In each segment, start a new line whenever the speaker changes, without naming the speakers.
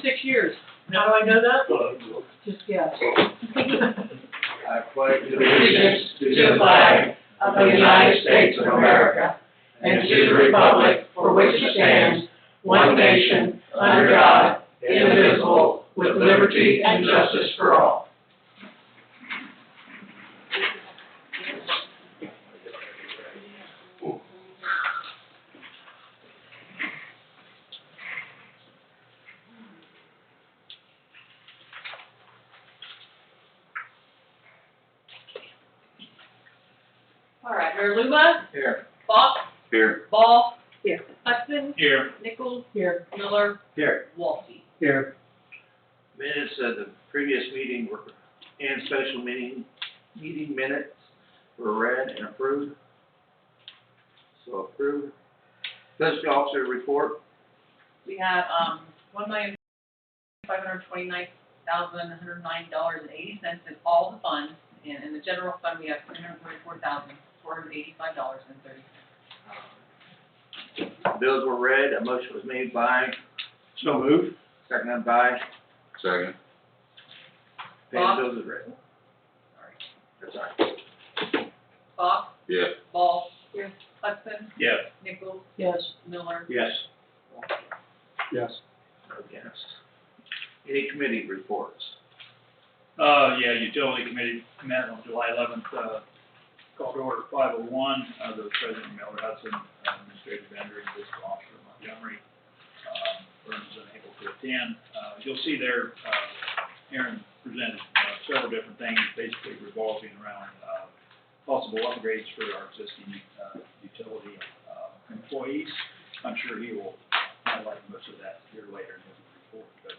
6 years. How do I know that? Just guess.
I pledge allegiance to the flag of the United States of America and to the republic for which it stands, one nation, under God, indivisible, with liberty and justice for all.
All right, Mayor Luma,
Here.
Fox,
Here.
Ball,
Here.
Hudson,
Here.
Nichols, here, Miller,
Here.
Walsey.
Here. Minutes of the previous meeting were, and special meeting minutes were read and approved. So approved. Fiscal officer report.
We have, $1,529,109.80 in all the funds, and in the general fund, we have $344,485.30.
Bills were read. A motion was made by.
So moved.
Seconded by.
Second.
Paying
Bob?
bills is read.
Sorry.
That's all right.
Fox,
Yes.
Ball, yes, Hudson,
Yes.
Nichols, yes, Miller,
Yes.
Walsey.
Yes.
Yes. Any committee reports?
Yeah, utility committee met on July 11th, called order 501, the President Miller Hudson, administrative vendor and fiscal officer Montgomery, Burns unable to attend. You'll see there, Aaron presented several different things, basically revolving around possible upgrades for our existing utility employees. I'm sure he will highlight most of that here later in his report, but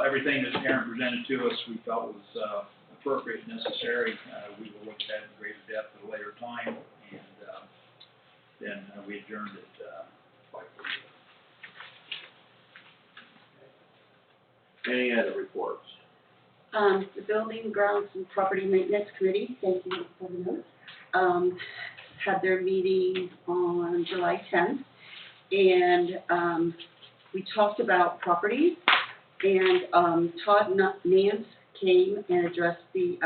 everything that Aaron presented to us we felt was appropriate and necessary. We will look at that in greater depth at a later time, and then we adjourned at 5:40.
Any other reports?
The Building, Grounds, and Property Maintenance Committee, thank you for the notes, had their meeting on July 10th, and we talked about properties, and Todd Nance came and addressed the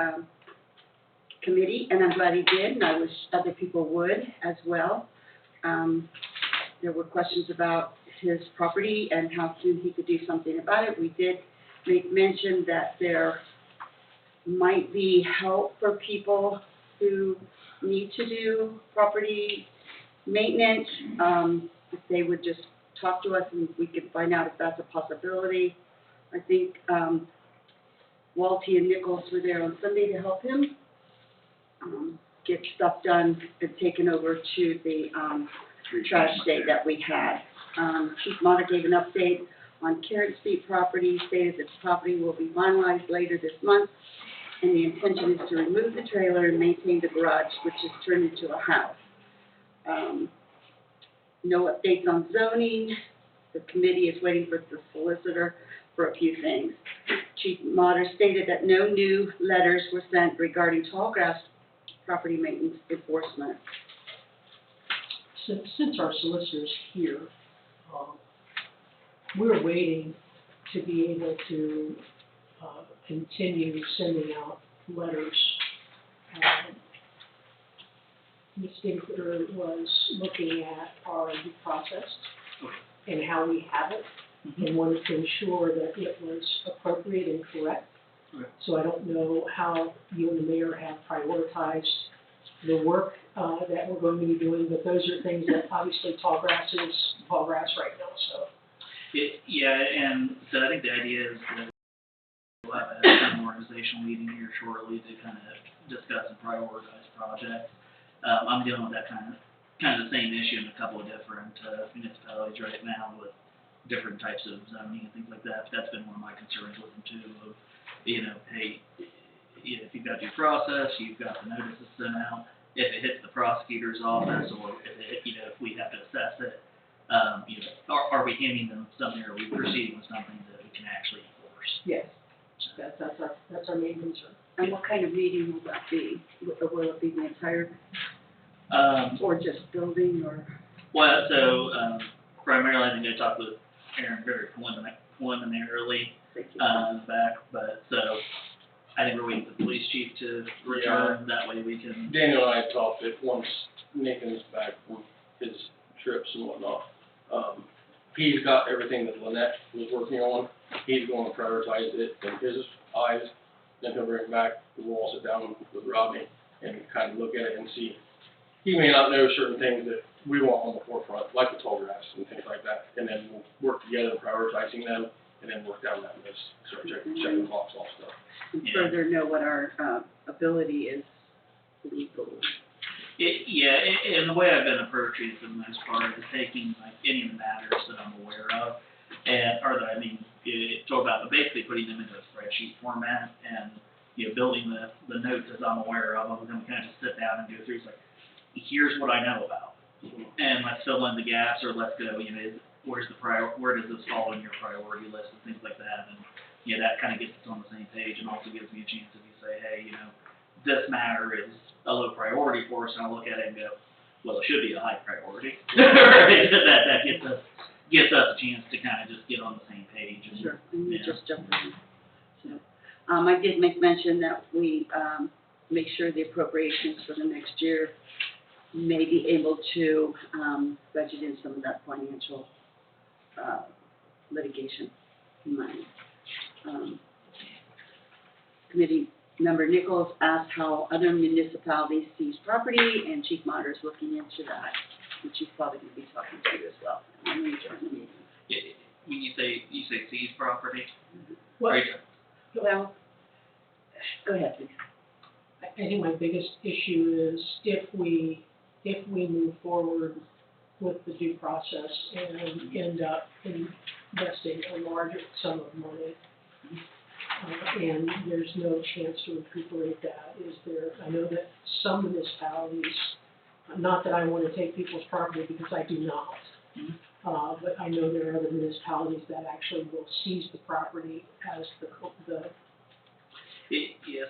committee, and I'm glad he did, and I wish other people would as well. There were questions about his property and how soon he could do something about it. We did make mention that there might be help for people who need to do property maintenance, if they would just talk to us and we could find out if that's a possibility. I think Walty and Nichols were there on Sunday to help him get stuff done and taken over to the trash day that we had. Chief Mata gave an update on Carrot Street property, stated that the property will be finalized later this month, and the intention is to remove the trailer and maintain the garage, which is turned into a house. No updates on zoning. The committee is waiting for the solicitor for a few things. Chief Mata stated that no new letters were sent regarding tall grass property maintenance enforcement.
Since our solicitor's here, we're waiting to be able to continue sending out letters. Ms. Dinkler was looking at our due process and how we have it, and wanted to ensure that it was appropriate and correct. So I don't know how you and the mayor have prioritized the work that we're going to be doing, but those are things that obviously tall grass is tall grass right now, so.
Yeah, and so I think the idea is that we'll have a kind of organizational meeting here shortly to kind of discuss and prioritize projects. I'm dealing with that kind of the same issue in a couple of different municipalities right now with different types of zoning and things like that. But that's been one of my concerns with them too. Of, hey, if you've got your process, you've got the notices sent out. If it hits the prosecutor's office, or if it, if we have to assess it, are we handing them something, or are we proceeding with something that we can actually enforce?
Yes, that's our main concern.
And what kind of meeting will that be? Will it be the entire, or just building, or?
Well, so primarily I think I talked with Aaron very preliminarily,
Thank you.
back, but, so, I think we're waiting for the police chief to return, that way we can,
Daniel and I had talked that once Nathan's back from his trips and whatnot, he's got everything that Lynette was working on. He's going to prioritize it in his eyes, then he'll bring it back, we'll all sit down with Rodney and kind of look at it and see. He may not know certain things that we want on the forefront, like the tall grass and things like that, and then we'll work together prioritizing them, and then work down that list, start checking the box off stuff.
And further know what our, ability is legally.
and the way I've been approaching it for the most part is taking like any of the matters that I'm aware of, talk about, but basically putting them into a spreadsheet format and, building the notes as I'm aware of them, and then we kind of just sit down and go through, it's like, here's what I know about, and let's fill in the gaps, or let's go, where does this fall in your priority list and things like that, and, that kind of gets us on the same page, and also gives me a chance if you say, hey, this matter is a low priority for us, and I'll look at it and go, well, it should be a high priority. That gets us a chance to kind of just get on the same page. And,
Sure, and we just jump in. So, I did make mention that we, make sure the appropriations for the next year may be able to, budget in some of that financial, litigation money. Committee member Nichols asked how other municipalities seize property, and Chief Mater is looking into that, which he's probably going to be talking to you as well when we adjourn the meeting.
When you say seize property,
Well,
right?
Well, go ahead, please.
I think my biggest issue is if we move forward with the due process and end up investing a larger sum of money, and there's no chance to recuperate that, I know that some municipalities, not that I want to take people's property because I do not, but I know there are other municipalities that actually will seize the property as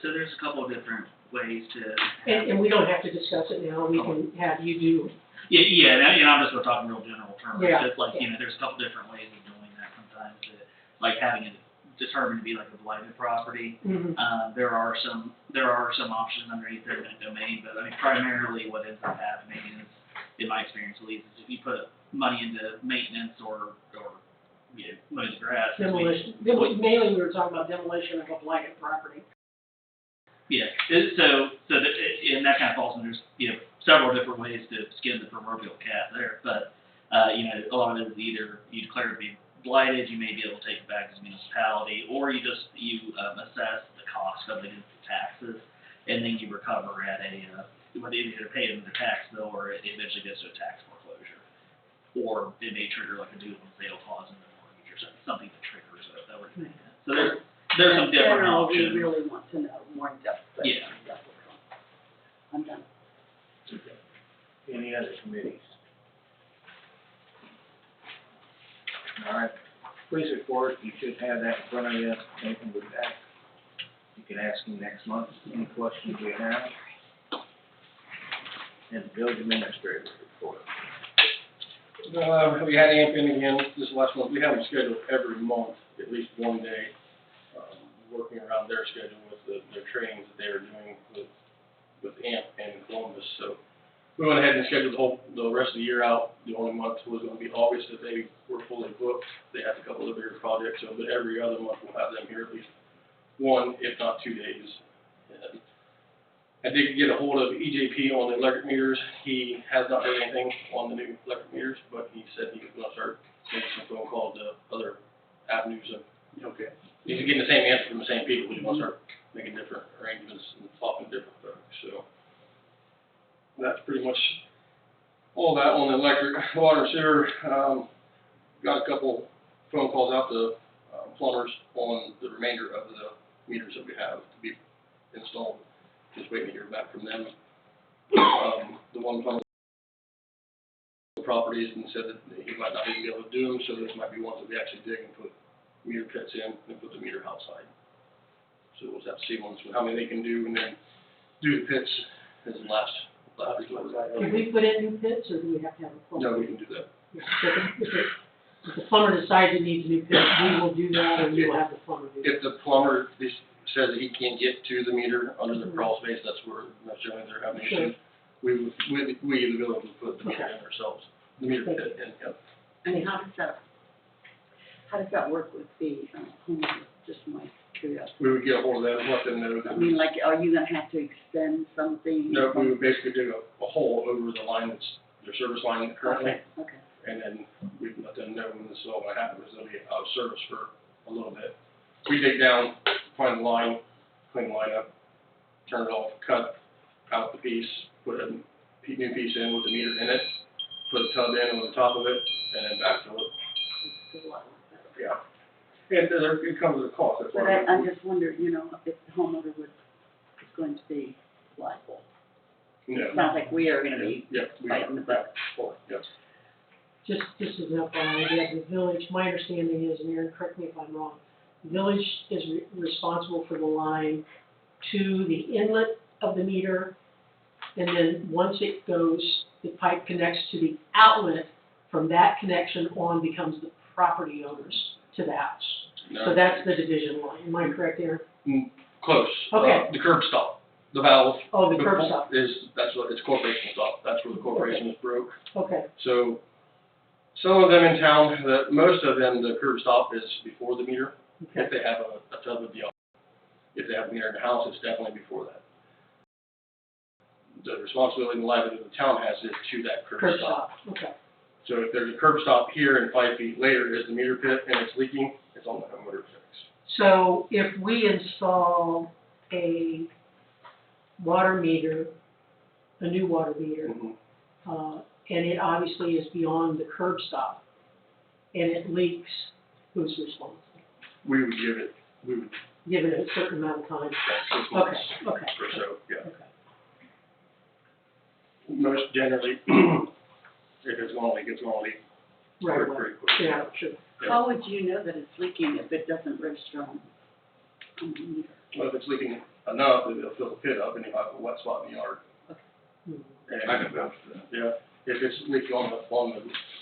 So there's a couple of different ways to.
and we don't have to discuss it now, we can have you do.
I'm just talking real general terms.
Yeah.
It's like, there's a couple different ways of doing that sometimes, like having it determined to be like a blighted property.
Mm-hmm.
There are some options underneath their domain, but primarily what ends up happening is, in my experience at least, is if you put money into maintenance or mowing the grass.
Demolition. Mainly we were talking about demolition of a blighted property.
Yeah, and that kind of falls under, several different ways to skin the proverbial cat there, but, a lot of it is either you declare it to be blighted, you may be able to take it back as a municipality, or you assess the cost of it into taxes, and then you recover at whether you either pay it in the tax bill or it eventually goes to a tax foreclosure. Or it may trigger like a due on sale clause in the mortgage or something that triggers a repayment. So there's some different options.
We really want to know more in depth, but
Yeah.
that will come. I'm done.
Any other committees? All right, police report, you should have that in front of you, Nathan with that. You can ask him next month, any questions you have. And the village administrator report.
We had AMP in again this last month. We have them scheduled every month, at least one day, working around their schedule with their trainings that they are doing with AMP and Columbus. So we went ahead and scheduled the rest of the year out. The only month was going to be August that they were fully booked. They had a couple of bigger projects, but every other month we'll have them here at least one, if not 2 days. And I did get a hold of EJP on the electric meters. He has not heard anything on the new electric meters, but he said he was going to start making some phone calls to other avenues of, he's getting the same answer from the same people. He's going to start making different arrangements and talking to different folks. So that's pretty much all that on the electric, water, and sewer. Got a couple phone calls out to plumbers on the remainder of the meters that we have to be installed. Just waiting to hear back from them. The one plumber properties and said that he might not even be able to do them, so this might be ones that we actually dig and put meter pits in and put the meter outside. So we'll just have to see how many they can do and then do the pits as the last resort.
Can we put in new pits, or do we have to have a plumber?
No, we can do that.
Yeah, so if If the plumber decides it needs a new pit, we will do that, or you will have the plumber do
If
it.
the plumber says that he can't get to the meter under the crawl space, that's where necessarily they're having issues. We, the village would put the meter in ourselves, the meter pit in, yep.
And how does that work with the homeowner, just my curiosity?
We would get a hold of them, let them know that.
I mean, like, are you gonna have to extend something?
No, we would basically dig a hole over the line that's, their service line currently,
Okay,
and then we can let them know when this is all gonna happen, because they'll be out of service for a little bit. We dig down, find the line, clean the line up, turn it off, cut out the piece, put a new piece in with the meter in it, put a tub in on the top of it, and then backfill it.
it's a lot better.
Yeah. And it comes with a cost, that's
But
why.
I'm just wondering, you know, if the homeowner is going to be liable.
No.
It sounds like we are gonna be
Yep, we,
fighting the butt.
yep.
Just as an FYI, the village, my understanding is, and Aaron, correct me if I'm wrong, the village is responsible for the line to the inlet of the meter, and then once it goes, the pipe connects to the outlet, from that connection on becomes the property owners to the house.
No.
So that's the division line, am I correct, Aaron?
Close.
Okay.
The curb stop, the valve.
Oh, the curb stop,
That's what, it's corporation stop, that's where the corporation is broke.
okay,
So, some of them in town, most of them, the curb stop is before the meter,
okay,
if they have a tub of the, if they have a meter in the house, it's definitely before that. The responsibility and liability the town has is to that curb
curb
stop.
stop, okay.
So if there's a curb stop here and 5 feet later is the meter pit and it's leaking, it's on the homeowner to fix.
So if we install a water meter, a new water meter, and it obviously is beyond the curb stop, and it leaks, who's responsible?
We would give it,
Give it a certain amount of time?
6 months
Okay,
or so, yeah.
okay.
Most generally, if it's gonna leak, it's gonna leak
Right,
pretty quick.
yeah, sure.
How would you know that it's leaking if it doesn't register on the meter?
Well, if it's leaking enough, it'll fill the pit up and you'll have a wet spot in the yard.
Mhm.
And I can vouch for that. Yeah, if it's leaking on the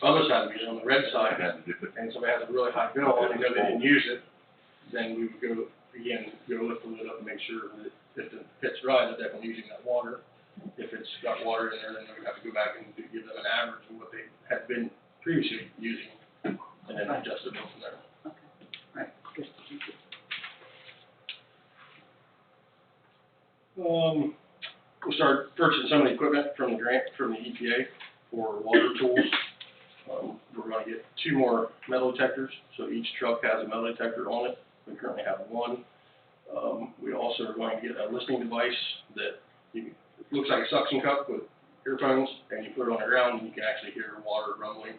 other side of the meter, on the red side, and somebody has a really high bill and they know they didn't use it, then we would go lift the lid up and make sure that if the pit's dry, that they're definitely using that water. If it's got water in there, then we have to go back and give them an average of what they had been previously using, and then adjust it from there.
Okay, right, good, thank you.
We'll start purchasing some of the equipment from the grant, from the EPA for water tools. We're gonna get 2 more metal detectors, so each truck has a metal detector on it. We currently have 1. We also are going to get a listening device that it looks like a suction cup with earphones, and you put it on the ground and you can actually hear water rumbling.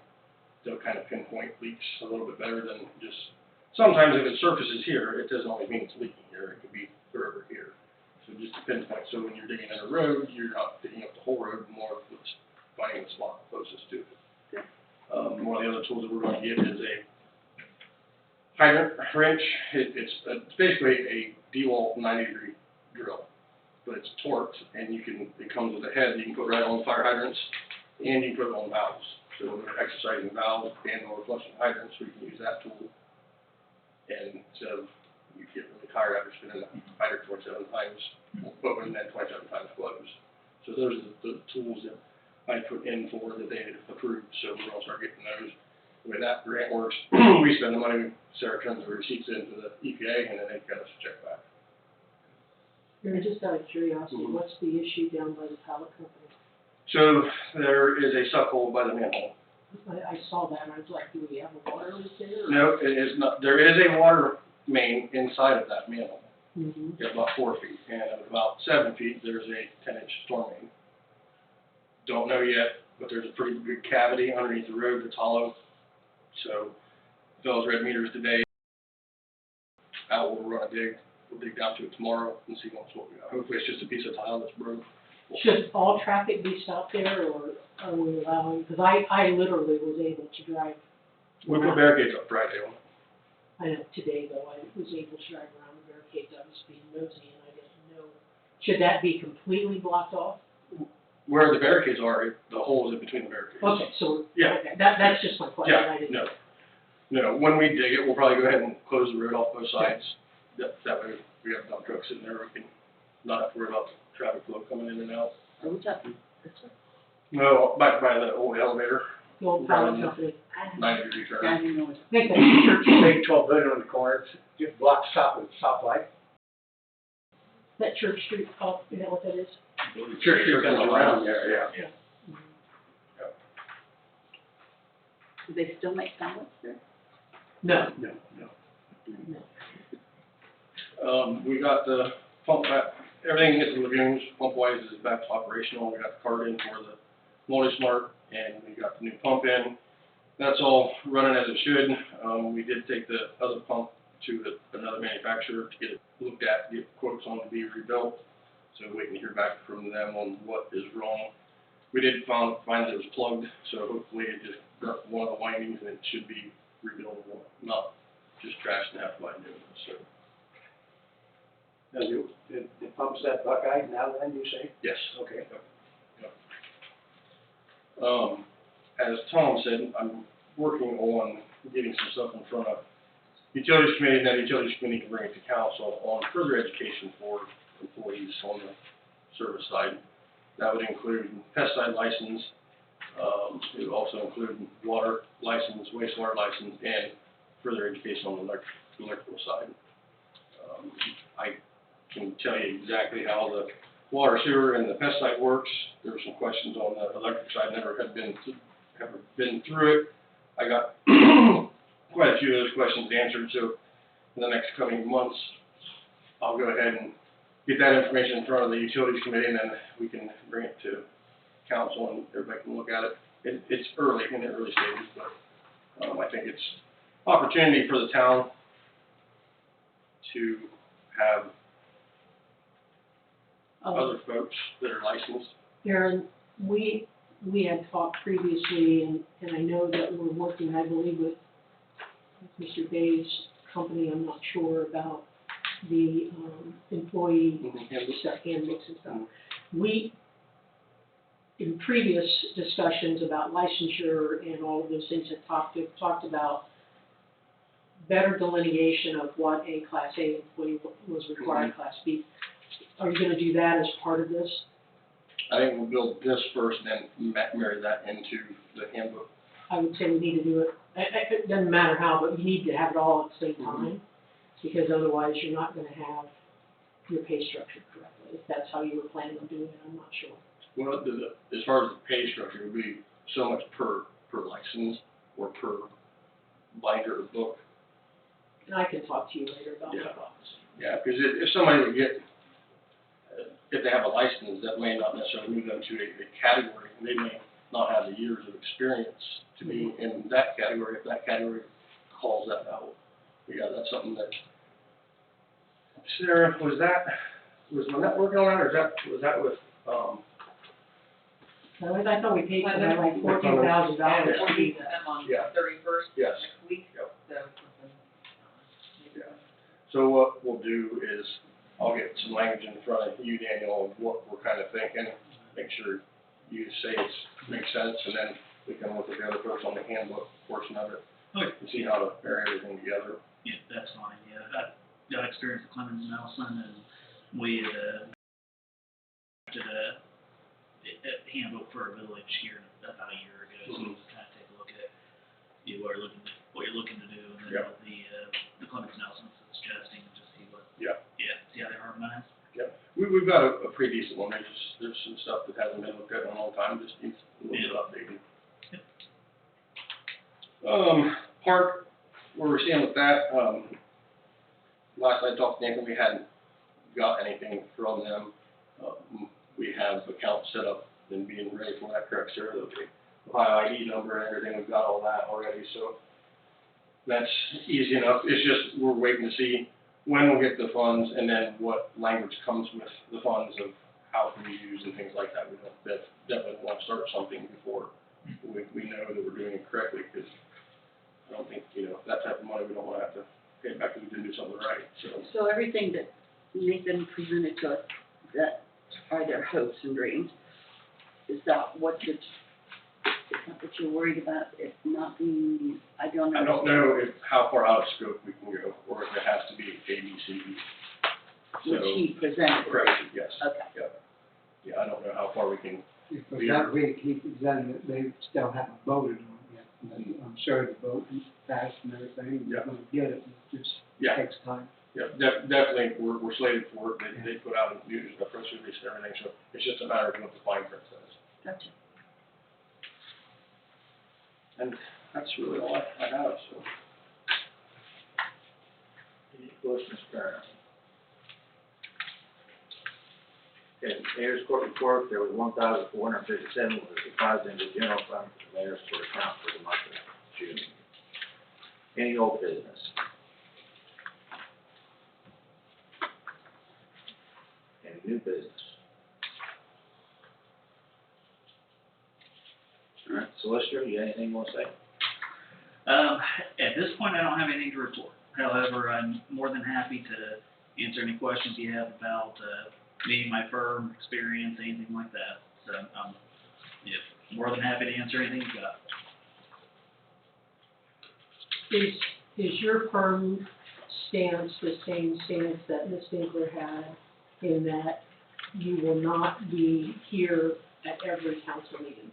So it kind of pinpoint leaks a little bit better than just, sometimes if it surfaces here, it doesn't always mean it's leaking here, it could be wherever here. So just a pinpoint, so when you're digging in a road, you're not digging up the whole road, more of it's finding the spot closest to it. One of the other tools that we're going to get is a hydrant wrench. It's basically a DeWalt 90-degree drill, but it's torqued, and it comes with a head that you can put right on the fire hydrants, and you can put it on valves. So when we're exercising valves and or flushing hydrants, we can use that tool. And instead of, you get really tired after spinning the hydrant 27 times, open and then 27 times close. So those are the tools that I put in for that they had approved, so we're gonna start getting those. The way that grant works, we spend the money, Sarah turns the receipts into the EPA, and then they got us a check back.
And just out of curiosity, what's the issue down by the pallet company?
So there is a suck hole by the manhole.
I saw that, and I was like, do we have a water leak there? or-
No, it is not. There is a water main inside of that manhole.
Mhm.
It's about 4 feet, and at about 7 feet, there's a 10-inch storm main. Don't know yet, but there's a pretty big cavity underneath the road that's hollow. So, the fellows read meters today. Out, we'll run a dig. We'll dig down to it tomorrow and see what we got. Hopefully, it's just a piece of tile that's broke.
Should all traffic be stopped there, or are we allowing, because I literally was able to drive.
We put barricades up Friday on it.
I know today, though, I was able to drive around the barricades, I was being nosy, and I didn't know. Should that be completely blocked off?
Where the barricades are, the hole is in between the barricades.
Okay, so,
Yeah.
okay, that's just my question, I
Yeah,
didn't.
no. No, when we dig it, we'll probably go ahead and close the road off both sides. That way we have dump trucks in there, we can not have to worry about traffic flow coming in and out.
Are we talking this way?
No, back by the old elevator,
The old power company.
90-degree
I
turn.
didn't know what.
I think that's the church,
Big 12 building on the corner, just block stoplight.
that Church Street, oh, you know what that is?
Church Street comes around there, yeah.
Do they still make salads there?
No.
No. We got the pump back, everything at the lagoons, pump wise is back operational. We got the card in for the multi-smart, and we got the new pump in. That's all running as it should. We did take the other pump to another manufacturer to get it looked at, get quotes on to be rebuilt. So waiting to hear back from them on what is wrong. We did find that it was plugged, so hopefully it just got one of the windings and it should be rebuildable, not just trashed and have to buy new. So
Now, it pumps that Buckeye now then, you say?
yes.
Okay.
As Tom said, I'm working on getting some stuff in front of Utilities Committee, and that Utilities Committee can bring it to council on further education for employees on the service side. That would include pesticide license, it would also include water license, wastewater license, and further education on the electrical side. I can tell you exactly how the water, sewer, and the pesticide works. There were some questions on the electric side, never been through it. I got quite a few of those questions answered, so in the next coming months, I'll go ahead and get that information in front of the Utilities Committee, and then we can bring it to council and everybody can look at it. It's early, in the early stages, but I think it's opportunity for the town to have other folks that are licensed.
Aaron, we had talked previously, and I know that we're working, I believe, with Mr. Bay's company, I'm not sure about the employee handbooks and stuff. We, in previous discussions about licensure and all of those things, have talked about better delineation of what a Class A employee was required, Class B. Are you going to do that as part of this?
I think we'll build this first and then marry that into the handbook.
I would say we need to do it, it doesn't matter how, but you need to have it all at the same time, because otherwise you're not going to have your pay structured correctly. If that's how you were planning on doing it, I'm not sure.
Well, as far as the pay structure, it would be so much per license or per binder or book.
And I can talk to you later about
Yeah.
that.
Yeah, because if somebody would get, if they have a license, that may not necessarily move them to a category. They may not have the years of experience to be in that category, if that category calls that out. Yeah, that's something that, Sarah, was Lynette working on that, or was that with,
So I thought we paid for that like $14,000.
And we'll meet them on
Yeah.
31st
Yes.
next week,
Yep.
so.
Yeah. So what we'll do is, I'll get some language in front of you, Daniel, of what we're kind of thinking, make sure you say it makes sense, and then we can look at the other folks on the handbook portion of it,
Okay.
and see how to pair everything together.
Yeah, that's fine, yeah. I got experience with Clemens and Nelson, and we had, did a handbook for a village here about a year ago, so we just kind of take a look at, what you're looking to do, and then
Yep.
what the Clemens Nelson suggesting, and just see what,
Yep.
see how they harmonize.
We've got a pretty decent one, there's some stuff that hasn't been looked at in a long time, just needs a little bit updated. Park, where we're seeing with that, last I talked to Nathan, we hadn't got anything from them. We have accounts set up and being ready for that, correct, Sarah? The Ohio ID number and everything, we've got all that already, so that's easy enough. It's just, we're waiting to see when we'll get the funds and then what language comes with the funds of how it can be used and things like that. We don't definitely want to start something before we know that we're doing it correctly, because I don't think, that type of money, we don't want to have to pay it back because we didn't do something right, so.
So everything that Nathan presented to us, that are their hopes and dreams, is that what it's it's not that you're worried about it not being, I don't know.
I don't know how far out of scope we can go, or if it has to be A, B, C, D.
Which he presented.
Correct, yes.
Okay.
Yeah, I don't know how far we can,
If for that week he presented it, they still haven't voted on it yet. And I'm sure the vote is passed and everything, and they're gonna get it, it just
Yeah.
takes time.
yeah, definitely, we're slated for it, they put out a news, a press release and everything, so it's just a matter of what the fine print says.
Gotcha.
And that's really all I have, so.
Any questions, Karen? Okay, mayor's court report, there was 1,457 was deposited in the general fund for the mayor's court account for the month of June. Any old business? Any new business? All right, solicitor, you got anything you want to say?
At this point, I don't have anything to report. However, I'm more than happy to answer any questions you have about, me, my firm, experience, anything like that. So I'm, more than happy to answer anything you got.
Is your firm stance the same stance that Ms. Winkler had, in that you will not be here at every council meeting?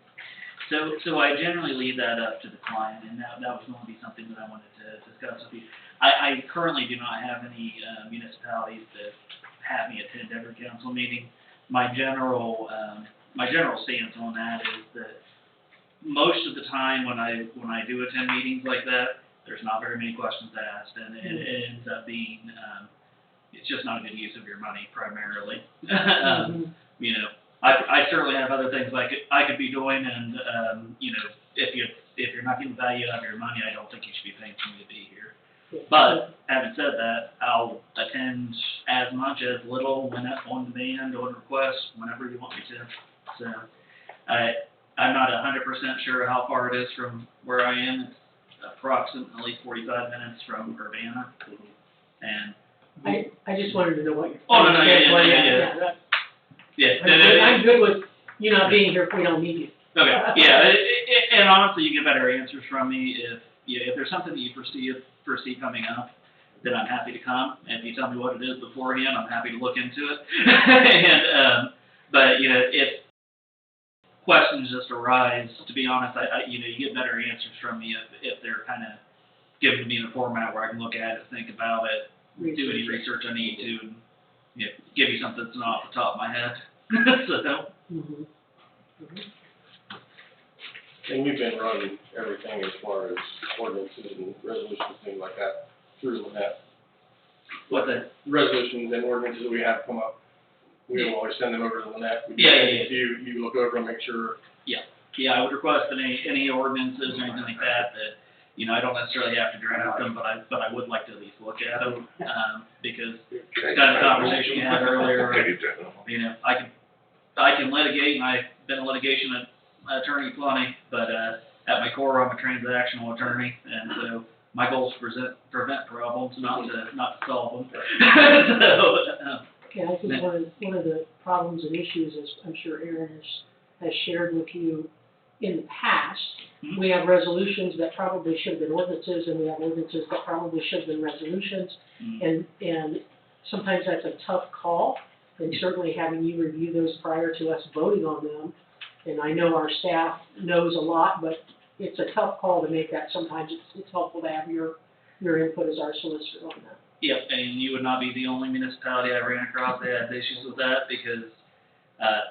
So I generally leave that up to the client, and that was going to be something that I wanted to discuss with you. I currently do not have any municipalities that have me attend every council meeting. My general stance on that is that most of the time when I do attend meetings like that, there's not very many questions asked, and it ends up being it's just not a good use of your money primarily. You know, I certainly have other things I could be doing, and you know, if you're not getting value out of your money, I don't think you should be paying for me to be here. But having said that, I'll attend as much as little when on demand, on request, whenever you want me to. So I'm not 100% sure how far it is from where I am. It's approximately 45 minutes from Urbana, and
I just wanted to know what your.
Oh, no, yeah.
I'm good with you not being here if we don't need you.
Okay, yeah, and honestly, you get better answers from me if there's something that you foresee coming up, then I'm happy to come. And if you tell me what it is beforehand, I'm happy to look into it. And but you know, if questions just arise, to be honest, you get better answers from me if they're kind of given to me in a format where I can look at it, think about it, do any research I need to, and give you something that's not off the top of my head. So.
And we've been running everything as far as ordinances and resolutions, things like that, through that.
What the?
Resolutions and ordinances that we have come up, we will always send them over to Lynette.
Yeah.
You look over and make sure.
Yeah, I would request any ordinances or anything like that I don't necessarily have to draft them, but I would like to at least look at them, because kind of the conversation we had earlier, I can litigate, and I've been a litigation attorney plenty, but at my core, I'm a transactional attorney, and so my goal is to prevent problems, not to solve them.
Yeah, I think one of the problems and issues, as I'm sure Aaron has shared with you in the past, we have resolutions that probably should have been ordinances, and we have ordinances that probably should have been resolutions, and sometimes that's a tough call, and certainly having you review those prior to us voting on them, and I know our staff knows a lot, but it's a tough call to make that. Sometimes it's helpful to have your input as our solicitor on that.
Yep, and you would not be the only municipality I ran across that has issues with that, because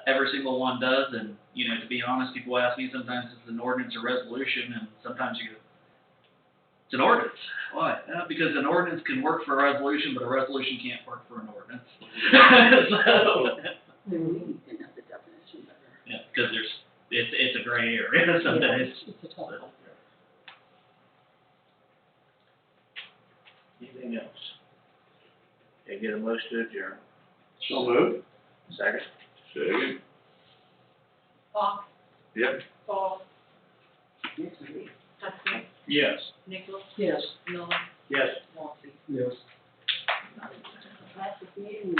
every single one does, and to be honest, people ask me sometimes if it's an ordinance or resolution, and sometimes you go, it's an ordinance. Why? Because an ordinance can work for a resolution, but a resolution can't work for an ordinance.
We need to know the definition better.
Yeah, because it's a gray area sometimes.
It's a tough call.
Anything else? Okay, get a motion to adjourn.
So moved.
Second?
Second.
Fox,
Yep.
Paul,
Yes, we-
Hudson,
Yes.
Nichols,
Yes.
Miller,
Yes.
Walsey.
Yes.
Last meeting.